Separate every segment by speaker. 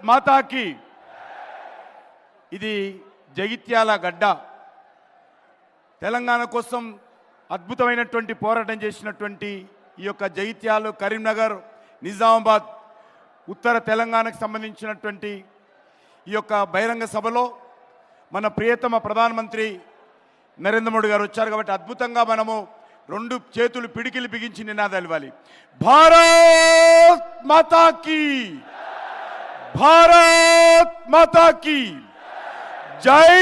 Speaker 1: మాతాకి. ఇది జగిత్యాల గడ్డ. తెలంగాణ కోసం అద్భుతమైనటువంటి పోరాటం చేసినటువంటి ఈ యొక్క జగిత్యాల, కరీంనగర్, నిజామాబాద్, ఉత్తర తెలంగాణకు సంబంధించినటువంటి ఈ యొక్క బహిరంగ సభలో మన ప్రియతమ ప్రధానమంత్రి నరేంద్ర మోడీ గారు వచ్చారు. కాబట్టి అద్భుతంగా మనము రెండు చేతులు పిడికిలు బిగించి నినాదాలు ఇవ్వాలి. భారత్ మాతాకి, భారత్ మాతాకి, జై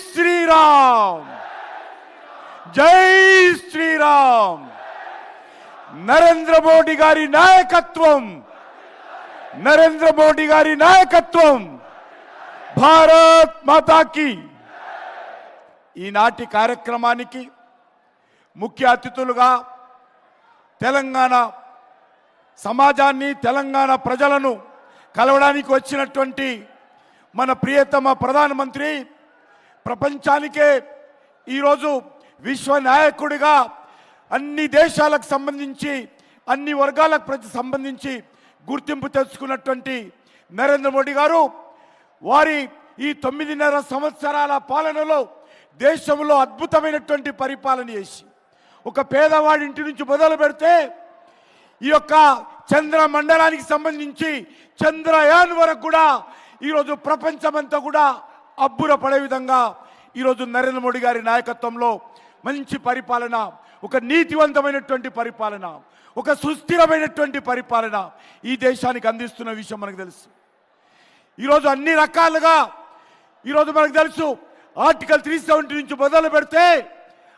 Speaker 1: శ్రీరామ్, జై శ్రీరామ్. నరేంద్ర మోడీ గారి నాయకత్వం, నరేంద్ర మోడీ గారి నాయకత్వం. భారత్ మాతాకి. ఈనాటి కార్యక్రమానికి ముఖ్య అతిథులుగా తెలంగాణ సమాజాన్ని, తెలంగాణ ప్రజలను కలవడానికి వచ్చినటువంటి మన ప్రియతమ ప్రధానమంత్రి, ప్రపంచానికే ఈరోజు విశ్వ నాయకుడిగా అన్ని దేశాలకు సంబంధించి, అన్ని వర్గాలకు సంబంధించి గుర్తింపు తెచ్చుకున్నటువంటి నరేంద్ర మోడీ గారు వారి ఈ 9.5 సంవత్సరాల పాలనలో దేశంలో అద్భుతమైనటువంటి పరిపాలన చేసి ఒక పేదవాడి ఇంటి నుంచి మొదలు పెడితే ఈ యొక్క చంద్ర మండలానికి సంబంధించి చంద్రయాన్ వరకు కూడా ఈరోజు ప్రపంచమంతా కూడా అబ్బురపడే విధంగా ఈరోజు నరేంద్ర మోడీ గారి నాయకత్వంలో మంచి పరిపాలన, ఒక నీతివంతమైనటువంటి పరిపాలన, ఒక సుస్థిరమైనటువంటి పరిపాలన ఈ దేశానికి అందిస్తున్న విషయం మనకు తెలుసు. ఈరోజు అన్ని రకాలుగా ఈరోజు మనకు తెలుసు. ఆర్టికల్ 370 నుంచి మొదలు పెడితే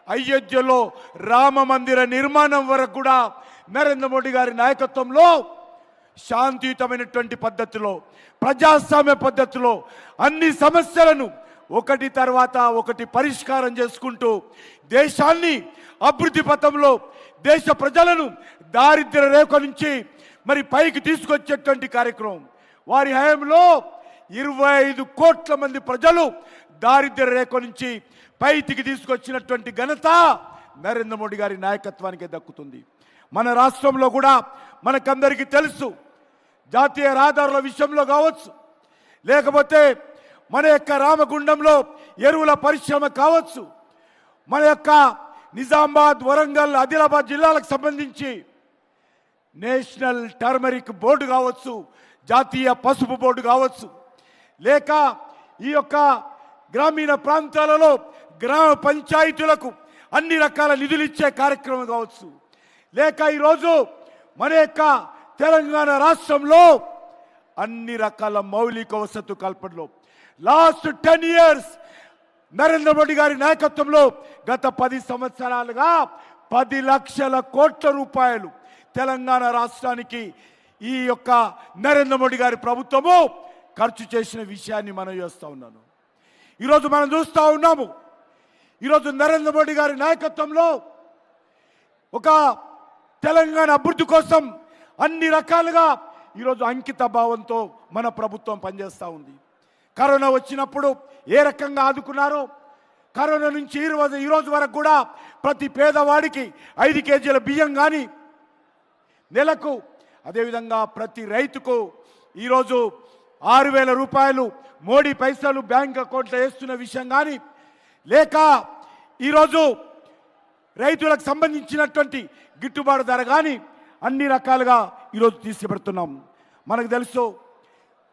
Speaker 1: అయోధ్యలో రామ మందిర నిర్మాణం వరకు కూడా నరేంద్ర మోడీ గారి నాయకత్వంలో శాంతియుతమైనటువంటి పద్ధతిలో, ప్రజాస్వామ్య పద్ధతిలో అన్ని సమస్యలను ఒకటి తర్వాత ఒకటి పరిష్కారం చేసుకుంటూ దేశాన్ని అభివృద్ధి పథంలో, దేశ ప్రజలను దారిద్ర్య రేఖ నుంచి మరి పైకి తీసుకొచ్చేటువంటి కార్యక్రమం. వారి హయాంలో 25 కోట్ల మంది ప్రజలు దారిద్ర్య రేఖ నుంచి పైకి తీసుకొచ్చినటువంటి ఘనత నరేంద్ర మోడీ గారి నాయకత్వానికి దక్కుతుంది. మన రాష్ట్రంలో కూడా మనకందరికీ తెలుసు, జాతీయ రహదారుల విషయంలో కావచ్చు, లేకపోతే మన యొక్క రామగుండంలో ఎరువుల పరిశ్రమ కావచ్చు, మన యొక్క నిజామాబాద్, వరంగల్, ఆదిలాబాద్ జిల్లాలకు సంబంధించి నేషనల్ టర్మరిక్ బోర్డు కావచ్చు, జాతీయ పసుపు బోర్డు కావచ్చు, లేక ఈ యొక్క గ్రామీణ ప్రాంతాలలో గ్రామ పంచాయతీలకు అన్ని రకాల నిధులు ఇచ్చే కార్యక్రమం కావచ్చు, లేక ఈరోజు మన యొక్క తెలంగాణ రాష్ట్రంలో అన్ని రకాల మౌలిక వసతు కల్పనలో లాస్ట్ 10 years నరేంద్ర మోడీ గారి నాయకత్వంలో గత 10 సంవత్సరాలుగా 10 లక్షల కోట్ల రూపాయలు తెలంగాణ రాష్ట్రానికి ఈ యొక్క నరేంద్ర మోడీ గారి ప్రభుత్వము ఖర్చు చేసిన విషయాన్ని మనం చేస్తూ ఉన్నాను. ఈరోజు మనం చూస్తూ ఉన్నాము. ఈరోజు నరేంద్ర మోడీ గారి నాయకత్వంలో ఒక తెలంగాణ అభివృద్ధి కోసం అన్ని రకాలుగా ఈరోజు అంకిత భావంతో మన ప్రభుత్వం పనిచేస్తూ ఉంది. కరోనా వచ్చినప్పుడు ఏ రకంగా ఆదుకున్నారో, కరోనా నుంచి ఈరోజు వరకు కూడా ప్రతి పేదవాడికి 5 కేజీల బియ్యం కానీ నెలకు, అదేవిధంగా ప్రతి రైతుకు ఈరోజు 6,000 రూపాయలు మోడీ పైసలు బ్యాంక్ అకౌంట్లో వేస్తున్న విషయం కానీ, లేక ఈరోజు రైతులకు సంబంధించినటువంటి గిట్టుబాటు ధర కానీ అన్ని రకాలుగా ఈరోజు తీసుకుపెడుతున్నాం. మనకు తెలుసు,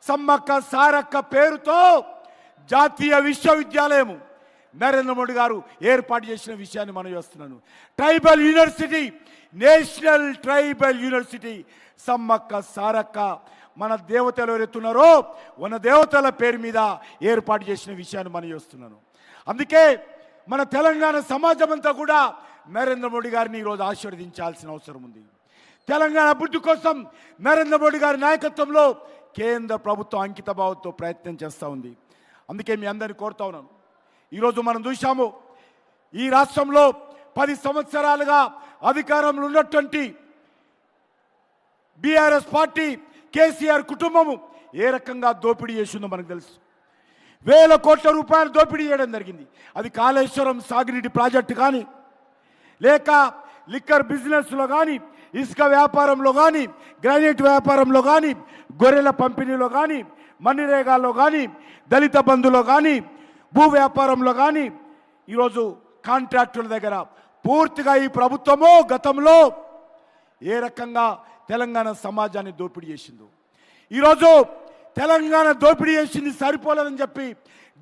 Speaker 1: సమ్మక్క సారక్క పేరుతో జాతీయ విశ్వవిద్యాలయం నరేంద్ర మోడీ గారు ఏర్పాటు చేసిన విషయాన్ని మనం చేస్తున్నాను. Tribal university, national tribal university Sammakka Sarakka మన దేవతలు ఎవరెత్తున్నారో మన దేవతల పేరు మీద ఏర్పాటు చేసిన విషయాన్ని మనం చేస్తున్నాను. అందుకే మన తెలంగాణ సమాజం అంతా కూడా నరేంద్ర మోడీ గారిని ఈరోజు ఆశీర్వదించాల్సిన అవసరం ఉంది. తెలంగాణ అభివృద్ధి కోసం నరేంద్ర మోడీ గారి నాయకత్వంలో కేంద్ర ప్రభుత్వం అంకిత భావంతో ప్రయత్నం చేస్తూ ఉంది. అందుకే మీ అందరినీ కోరుతా ఉన్నాను. ఈరోజు మనం చూసాము, ఈ రాష్ట్రంలో 10 సంవత్సరాలుగా అధికారంలో ఉన్నటువంటి బీఆర్ఎస్ పార్టీ, కేసీఆర్ కుటుంబము ఏ రకంగా దోపిడీ చేసిందో మనకు తెలుసు. 1000 కోట్ల రూపాయలు దోపిడీ చేయడం జరిగింది. అది కాళేశ్వరం సాగునీటి ప్రాజెక్టు కానీ, లేక లిక్కర్ బిజినెస్లో కానీ, ఇసుక వ్యాపారంలో కానీ, గ్రానైట్ వ్యాపారంలో కానీ, గొర్రెల పంపిణీలో కానీ, మన్నిరేగాలో కానీ, దళిత బంధులో కానీ, భూ వ్యాపారంలో కానీ, ఈరోజు కాంట్రాక్టుల దగ్గర పూర్తిగా ఈ ప్రభుత్వము గతంలో ఏ రకంగా తెలంగాణ సమాజాన్ని దోపిడీ చేసిందో, ఈరోజు తెలంగాణ దోపిడీ చేసింది సరిపోలేదని చెప్పి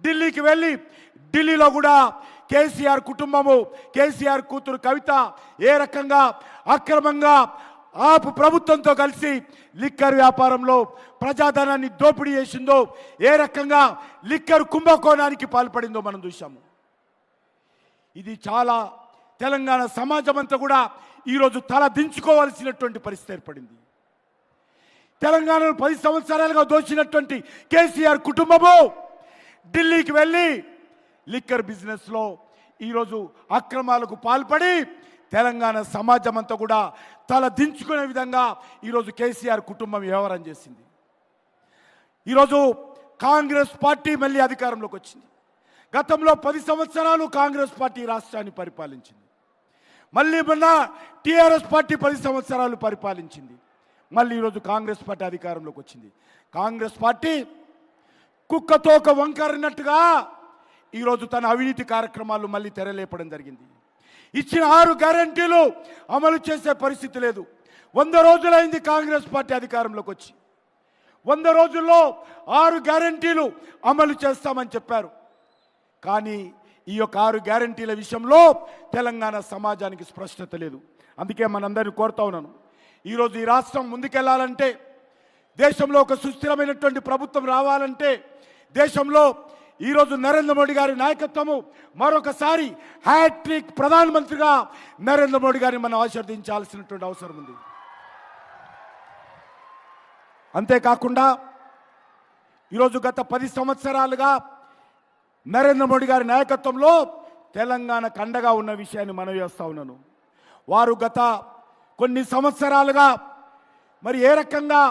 Speaker 1: ఢిల్లీకి వెళ్ళి ఢిల్లీలో కూడా కేసీఆర్ కుటుంబము, కేసీఆర్ కూతురు కవిత ఏ రకంగా అక్రమంగా ఆపు ప్రభుత్వంతో కలిసి లిక్కర్ వ్యాపారంలో ప్రజాధనాన్ని దోపిడీ చేసిందో, ఏ రకంగా లిక్కర్ కుంభకోణానికి పాల్పడిందో మనం చూసాము. ఇది చాలా తెలంగాణ సమాజం అంతా కూడా ఈరోజు తల దించుకోవాల్సినటువంటి పరిస్థితి ఏర్పడింది. తెలంగాణలో 10 సంవత్సరాలుగా దోచినటువంటి కేసీఆర్ కుటుంబము ఢిల్లీకి వెళ్ళి లిక్కర్ బిజినెస్లో ఈరోజు అక్రమాలకు పాల్పడి తెలంగాణ సమాజం అంతా కూడా తల దించుకునే విధంగా ఈరోజు కేసీఆర్ కుటుంబం వ్యవహారం చేసింది. ఈరోజు కాంగ్రెస్ పార్టీ మళ్ళీ అధికారంలోకి వచ్చింది. గతంలో 10 సంవత్సరాలు కాంగ్రెస్ పార్టీ రాష్ట్రాన్ని పరిపాలించింది. మళ్ళీ మొన్న టీఆర్ఎస్ పార్టీ 10 సంవత్సరాలు పరిపాలించింది. మళ్ళీ ఈరోజు కాంగ్రెస్ పార్టీ అధికారంలోకి వచ్చింది. కాంగ్రెస్ పార్టీ కుక్కతోక వంకరన్నట్టుగా ఈరోజు తన అవినీతి కార్యక్రమాలు మళ్ళీ తెరలేపడం జరిగింది. ఇచ్చిన 6 గ్యారంటీలు అమలు చేసే పరిస్థితి లేదు. 100 రోజులైంది కాంగ్రెస్ పార్టీ అధికారంలోకి వచ్చి. 100 రోజుల్లో 6 గ్యారంటీలు అమలు చేస్తామని చెప్పారు. కానీ ఈ యొక్క 6 గ్యారంటీల విషయంలో తెలంగాణ సమాజానికి స్పష్టత లేదు. అందుకే మనందరినీ కోరుతా ఉన్నాను, ఈరోజు ఈ రాష్ట్రం ముందుకెళ్లాలంటే, దేశంలో ఒక సుస్థిరమైనటువంటి ప్రభుత్వం రావాలంటే, దేశంలో ఈరోజు నరేంద్ర మోడీ గారి నాయకత్వము మరొకసారి హ్యాట్రిక్ ప్రధానమంత్రిగా నరేంద్ర మోడీ గారిని మనం ఆశీర్వదించాల్సినటువంటి అవసరం ఉంది. అంతేకాకుండా ఈరోజు గత 10 సంవత్సరాలుగా నరేంద్ర మోడీ గారి నాయకత్వంలో తెలంగాణ కండగా ఉన్న విషయాన్ని మనవి చేస్తా ఉన్నాను. వారు గత కొన్ని సంవత్సరాలుగా మరి ఏ రకంగా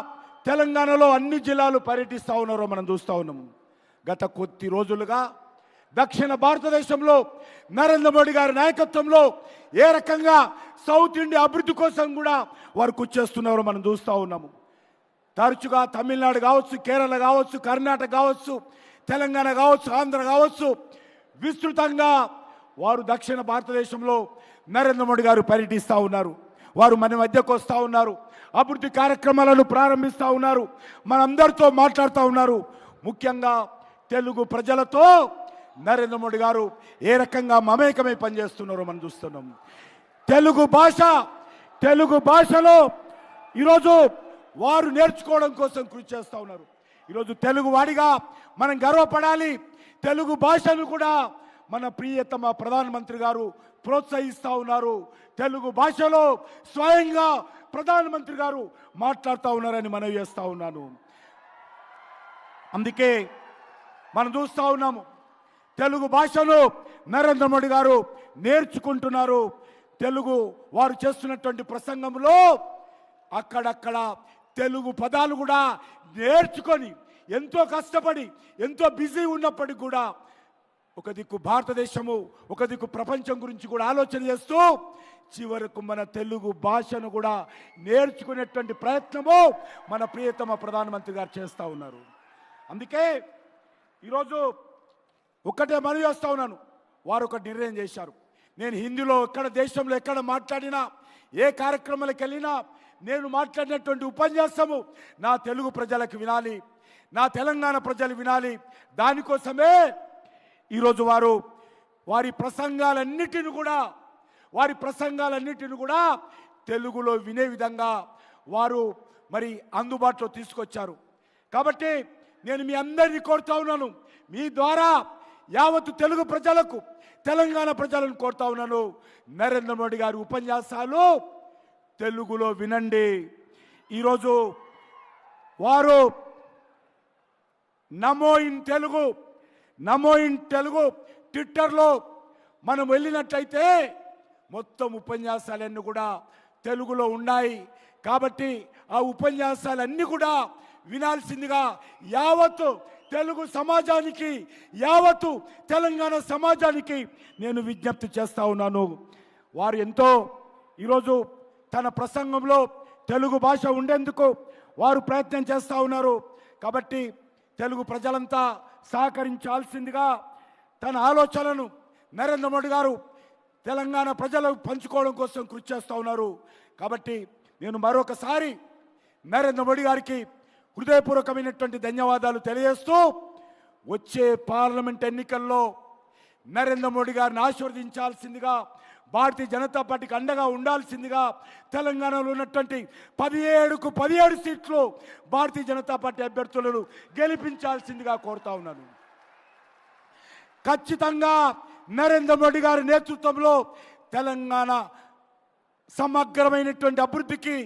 Speaker 1: తెలంగాణలో అన్ని జిల్లాలు పర్యటిస్తూ ఉన్నారో మనం చూస్తూ ఉన్నాము. గత కొద్ది రోజులుగా దక్షిణ భారతదేశంలో నరేంద్ర మోడీ గారి నాయకత్వంలో ఏ రకంగా సౌత్ ఇండియా అభివృద్ధి కోసం కూడా వారు కృషి చేస్తున్నారో మనం చూస్తూ ఉన్నాము. తరచుగా తమిళనాడు కావచ్చు, కేరళ కావచ్చు, కర్ణాటక కావచ్చు, తెలంగాణ కావచ్చు, ఆంధ్ర కావచ్చు, విస్తృతంగా వారు దక్షిణ భారతదేశంలో నరేంద్ర మోడీ గారు పర్యటిస్తూ ఉన్నారు. వారు మన మధ్యకు వస్తూ ఉన్నారు, అభివృద్ధి కార్యక్రమాలను ప్రారంభిస్తూ ఉన్నారు, మనందరితో మాట్లాడుతూ ఉన్నారు. ముఖ్యంగా తెలుగు ప్రజలతో నరేంద్ర మోడీ గారు ఏ రకంగా మమేకమై పనిచేస్తున్నారో మనం చూస్తున్నాం. తెలుగు భాషలో ఈరోజు వారు నేర్చుకోవడం కోసం కృషి చేస్తూ ఉన్నారు. ఈరోజు తెలుగు వాడిగా మనం గర్వపడాలి. తెలుగు భాషను కూడా మన ప్రియతమ ప్రధానమంత్రి గారు ప్రోత్సహిస్తూ ఉన్నారు. తెలుగు భాషలో స్వయంగా ప్రధానమంత్రి గారు మాట్లాడుతూ ఉన్నారని మనవి చేస్తూ ఉన్నాను. అందుకే మనం చూస్తూ ఉన్నాము, తెలుగు భాషను నరేంద్ర మోడీ గారు నేర్చుకుంటున్నారు. తెలుగు వారు చేస్తున్నటువంటి ప్రసంగంలో అక్కడక్కడ తెలుగు పదాలు కూడా నేర్చుకొని ఎంతో కష్టపడి ఎంతో బిజీ ఉన్నప్పటికీ కూడా ఒక దిక్కు భారతదేశము, ఒక దిక్కు ప్రపంచం గురించి కూడా ఆలోచన చేస్తూ చివరకు మన తెలుగు భాషను కూడా నేర్చుకునేటువంటి ప్రయత్నము మన ప్రియతమ ప్రధానమంత్రి గారు చేస్తూ ఉన్నారు. అందుకే ఈరోజు ఒక్కటే మనవి చేస్తూ ఉన్నాను, వారు ఒక నిర్ణయం చేశారు. నేను హిందీలో ఎక్కడ దేశంలో ఎక్కడ మాట్లాడినా, ఏ కార్యక్రమాలకు వెళ్ళినా నేను మాట్లాడినటువంటి ఉపన్యాసము నా తెలుగు ప్రజలకు వినాలి, నా తెలంగాణ ప్రజలు వినాలి. దానికోసమే ఈరోజు వారి ప్రసంగాలన్నిటిని కూడా తెలుగులో వినే విధంగా వారు మరి అందుబాటులో తీసుకొచ్చారు. కాబట్టి నేను మీ అందరినీ కోరుతా ఉన్నాను, మీ ద్వారా యావత్తు తెలుగు ప్రజలకు, తెలంగాణ ప్రజలను కోరుతా ఉన్నాను, నరేంద్ర మోడీ గారి ఉపన్యాసాలు తెలుగులో వినండి. ఈరోజు వారు నమో ఇన్ తెలుగు ట్విట్టర్లో మనం వెళ్ళినట్లయితే మొత్తం ఉపన్యాసాలన్నీ కూడా తెలుగులో ఉన్నాయి. కాబట్టి ఆ ఉపన్యాసాలన్నీ కూడా వినాల్సిందిగా యావత్తు తెలుగు సమాజానికి, యావత్తు తెలంగాణ సమాజానికి నేను విజ్ఞప్తి చేస్తా ఉన్నాను. వారు ఎంతో ఈరోజు తన ప్రసంగంలో తెలుగు భాష ఉండేందుకు వారు ప్రయత్నం చేస్తూ ఉన్నారు. కాబట్టి తెలుగు ప్రజలంతా సహకరించాల్సిందిగా తన ఆలోచనలను నరేంద్ర మోడీ గారు తెలంగాణ ప్రజలకు పంచుకోవడం కోసం కృషి చేస్తూ ఉన్నారు. కాబట్టి నేను మరొకసారి నరేంద్ర మోడీ గారికి హృదయపూర్వకమైనటువంటి ధన్యవాదాలు తెలియజేస్తూ వచ్చే పార్లమెంట్ ఎన్నికల్లో నరేంద్ర మోడీ గారిని ఆశీర్వదించాల్సిందిగా, భారతీయ జనతా పార్టీకి అండగా ఉండాల్సిందిగా, తెలంగాణలో ఉన్నటువంటి 17కు 17 సీట్లు భారతీయ జనతా పార్టీ అభ్యర్థులను గెలిపించాల్సిందిగా కోరుతా ఉన్నాను. ఖచ్చితంగా నరేంద్ర మోడీ గారి నేతృత్వంలో తెలంగాణ సమగ్రమైనటువంటి అభివృద్ధికి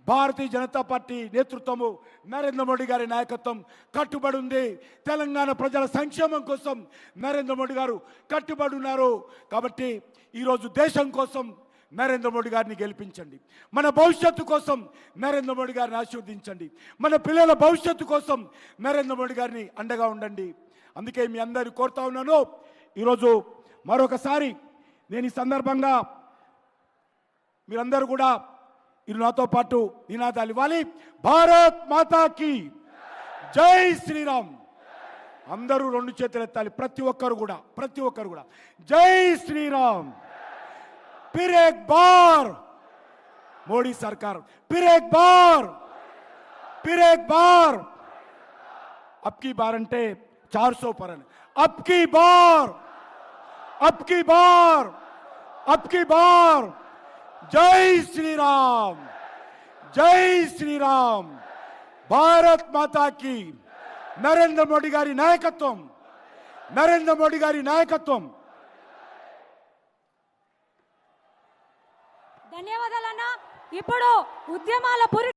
Speaker 1: భారతీయ జనతా పార్టీ నేతృత్వము, నరేంద్ర మోడీ గారి నాయకత్వం కట్టుబడి ఉంది. తెలంగాణ ప్రజల సంక్షేమం కోసం నరేంద్ర మోడీ గారు కట్టుబడి ఉన్నారు. కాబట్టి ఈరోజు దేశం కోసం నరేంద్ర మోడీ గారిని గెలిపించండి. మన భవిష్యత్తు కోసం నరేంద్ర మోడీ గారిని ఆశీర్వదించండి. మన పిల్లల భవిష్యత్తు కోసం నరేంద్ర మోడీ గారిని అండగా ఉండండి. అందుకే మీ అందరిని కోరుతా ఉన్నాను. ఈరోజు మరొకసారి నేను ఈ సందర్భంగా మీరందరూ కూడా నాతో పాటు నినాదాలు ఇవ్వాలి. భారత్ మాతాకి జై శ్రీరామ్. అందరూ 2 చేతులు ఎత్తాలి. ప్రతి ఒక్కరు కూడా జై శ్రీరామ్. फिर एक बार मोदी सरकार, फिर एक बार अब की बार अंटे 400 पर अब की बार जय श्री राम. भारत माता की. नरेंद्र मोदी गारी नायकत्వం.
Speaker 2: ధన్యవాదాలన్నా. ఇప్పుడు ఉద్యమాల